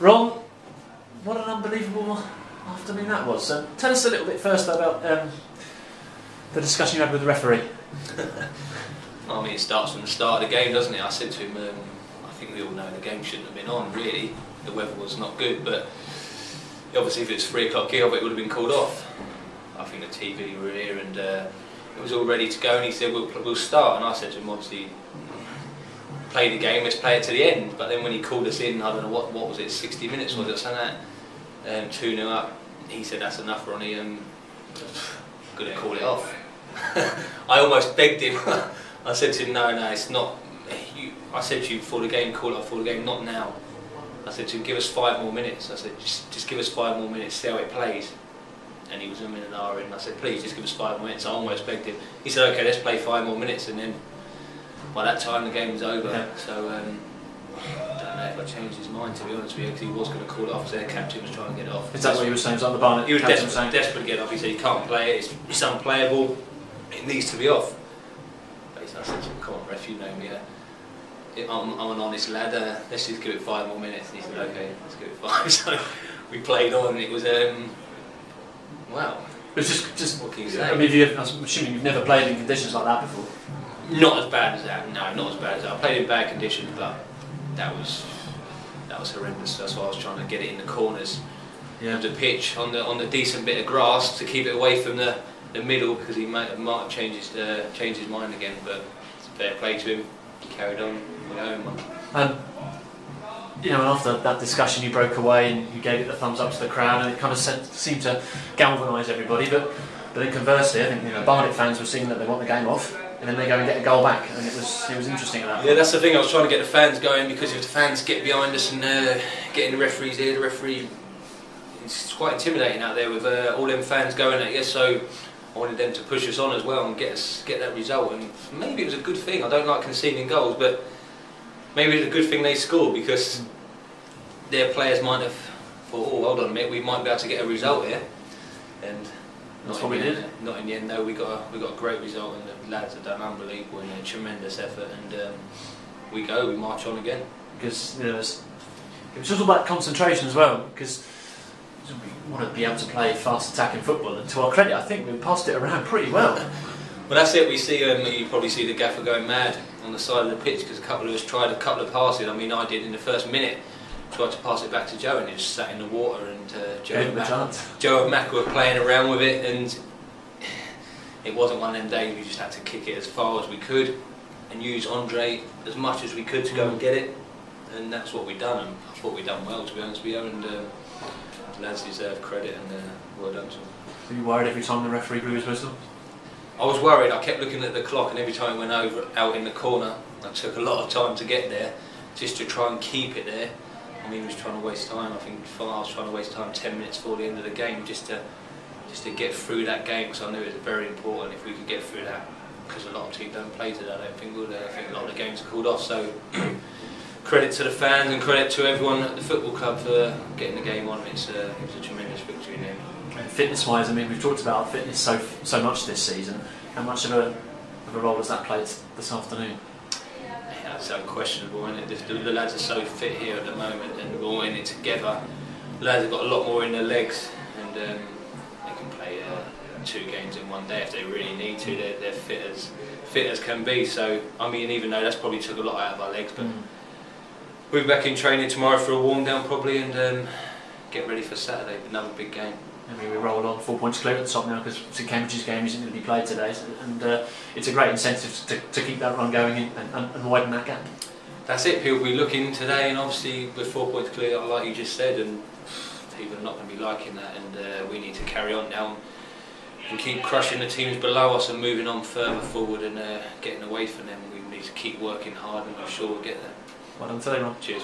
Ron, what an unbelievable afternoon that was. Tell us a little bit first about the discussion you had with the referee. I mean, it starts from the start of the game, doesn't it? I said to him, I think we all know the game shouldn't have been on, really. The weather was not good, but obviously if it's 3 o'clock kick-off, it would have been called off. I think the TV were here and it was all ready to go, and he said, we'll start. And I said to him, obviously, play the game, let's play it to the end. But then when he called us in, I don't know, what was it, 60 minutes was it, or something like that, 2-0 up, he said, that's enough, Ronnie, going to call it off. I almost begged him. I said to him, no, it's not. I said to you before the game, call it off before the game, not now. I said to him, give us 5 more minutes. I said, just give us 5 more minutes, see how it plays. And he was a minute and hour in. I said, please, just give us 5 more minutes. I almost begged him. He said, okay, let's play 5 more minutes. And then by that time, the game was over. Yeah. So I don't know if I changed his mind, to be honest with you, because he was going to call it off. So the captain was trying to get it off. Is that what he was saying? Was that the Barnet? He was desperate to get it off. He said, you can't play it. It's unplayable. It needs to be off. Basically, I said to him, come on, ref, you know me. I'm an honest lad. Let's just give it 5 more minutes. And he said, okay, let's give it 5. So we played on. And it was wow. It was just what can you say? I mean, I'm assuming you've never played in conditions like that before. Not as bad as that. No, not as bad as that. I played in bad conditions, but that was horrendous. That's why I was trying to get it in the corners of the pitch on the decent bit of grass to keep it away from the middle, because he might have changed his mind again. But fair play to him. He carried on. We're home. You know, and after that discussion, you broke away and you gave it the thumbs up to the crowd, and it kind of seemed to galvanise everybody. But then conversely, I think Barnet fans were seeing that they want the game off, and then they go and get a goal back, and it was interesting at that point. Yeah, that's the thing. I was trying to get the fans going, because if the fans get behind us and getting the referees here, the referee, it's quite intimidating out there with all them fans going at you. So I wanted them to push us on as well and get that result. And maybe it was a good thing. I don't like conceding goals, but maybe it's a good thing they scored, because their players might have thought, oh, hold on a minute, we might be able to get a result here. And that's what we did. Not in the end, no. We got a great result, and the lads have done unbelievable and a tremendous effort. And we march on again. Because it was just all about concentration as well. Because we want to be able to play fast attacking football, and to our credit, I think we passed it around pretty well. Well, that's it. We see, you probably see the gaffer going mad on the side of the pitch, because a couple of us tried a couple of passes. I mean, I did in the first minute. Tried to pass it back to Joe, and it just sat in the water. And Joe and Mac were playing around with it, and it wasn't one of them days. We just had to kick it as far as we could and use Andre as much as we could to go and get it. And that's what we've done. And I thought we'd done well, to be honest with you. And the lads deserve credit, and well done to them. Were you worried every time the referee blew his whistle? I was worried. I kept looking at the clock, and every time it went out in the corner, I took a lot of time to get there, just to try and keep it there. I mean, he was trying to waste time. I think I was trying to waste time 10 minutes before the end of the game, just to get through that game, because I knew it was very important if we could get through that, because a lot of teams don't play today, I don't think, would they? I think a lot of the games are called off. So credit to the fans and credit to everyone at the football club for getting the game on. It was a tremendous victory in the end. Fitness-wise, I mean, we've talked about fitness so much this season. How much of a role has that played this afternoon? Yeah, it's unquestionable, isn't it? The lads are so fit here at the moment, and we're all in it together. The lads have got a lot more in their legs, and they can play 2 games in one day if they really need to. They're fit as can be. So, I mean, even though that's probably took a lot out of our legs, but we'll be back in training tomorrow for a warm down probably, and get ready for Saturday, another big game. I mean, we roll on 4 points clear at the top now, because Cambridge's game isn't going to be played today, and it's a great incentive to keep that run going and widen that gap. That's it. People will be looking today, and obviously with 4 points clear, like you just said, and people are not going to be liking that, and we need to carry on now and keep crushing the teams below us and moving on further forward and getting away from them. We need to keep working hard, and I'm sure we'll get there. Well done today, Ron. Cheers.